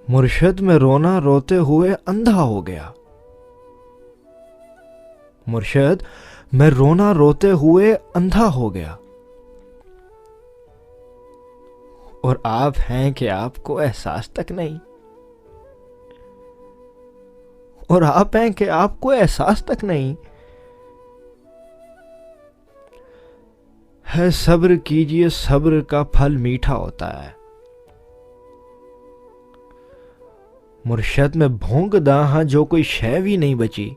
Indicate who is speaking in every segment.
Speaker 1: مرشد میں رونا روتے ہوئے اندھا ہو گیا. مرشد میں رونا روتے ہوئے اندھا ہو گیا. اور آپ ہیں کہ آپ کو احساس تک نہیں. اور آپ ہیں کہ آپ کو احساس تک نہیں. ہے صبر کیجئے، صبر کا پھل میٹھا ہوتا ہے. مرشد میں بھونک داں ہاں جو کوئی شے بھی نہیں بچی.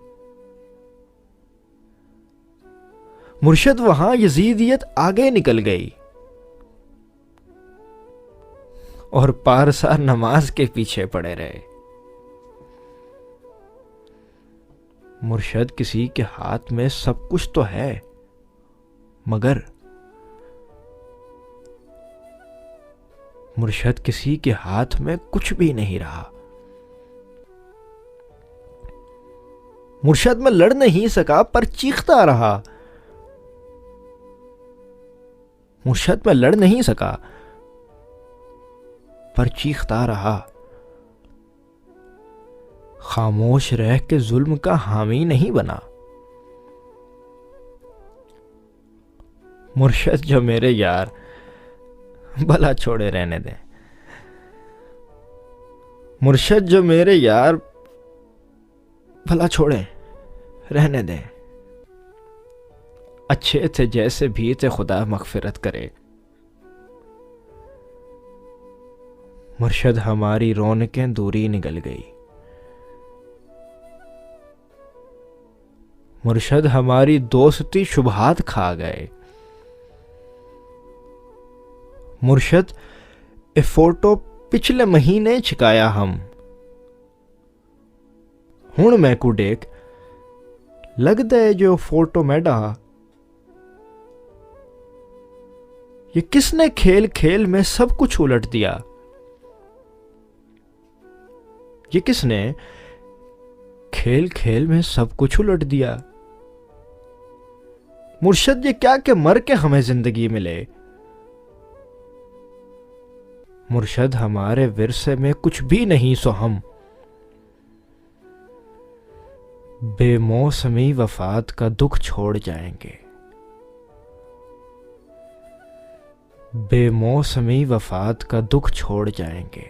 Speaker 1: مرشد وہاں یزیدیت آگے نکل گئی اور پارسا نماز کے پیچھے پڑے رہے. مرشد کسی کے ہاتھ میں سب کچھ تو ہے، مگر مرشد کسی کے ہاتھ میں کچھ بھی نہیں رہا. مرشد میں لڑ نہیں سکا پر چیختا رہا. مرشد میں لڑ نہیں سکا پر چیختا رہا. خاموش رہ کے ظلم کا حامی نہیں بنا. مرشد جو میرے یار، بھلا چھوڑے رہنے دیں. مرشد جو میرے یار، بھلا چھوڑے رہنے دیں. اچھے تھے جیسے بھی تھے، خدا مغفرت کرے. مرشد ہماری رونقیں دوری نکل گئی. مرشد ہماری دوستی شبہات کھا گئے. مرشد اے فوٹو پچھلے مہینے چھکایا ہم. ہن میں کو ڈیک لگتا ہے جو فوٹو میں ڈہا. یہ کس نے کھیل کھیل میں سب کچھ الٹ دیا. یہ کس نے کھیل کھیل میں سب کچھ الٹ دیا. مرشد یہ کیا کہ مر کے ہمیں زندگی ملے. مرشد ہمارے ورثے میں کچھ بھی نہیں سو ہم. بے موسمی وفات کا دکھ چھوڑ جائیں گے. بے موسمی وفات کا دکھ چھوڑ جائیں گے.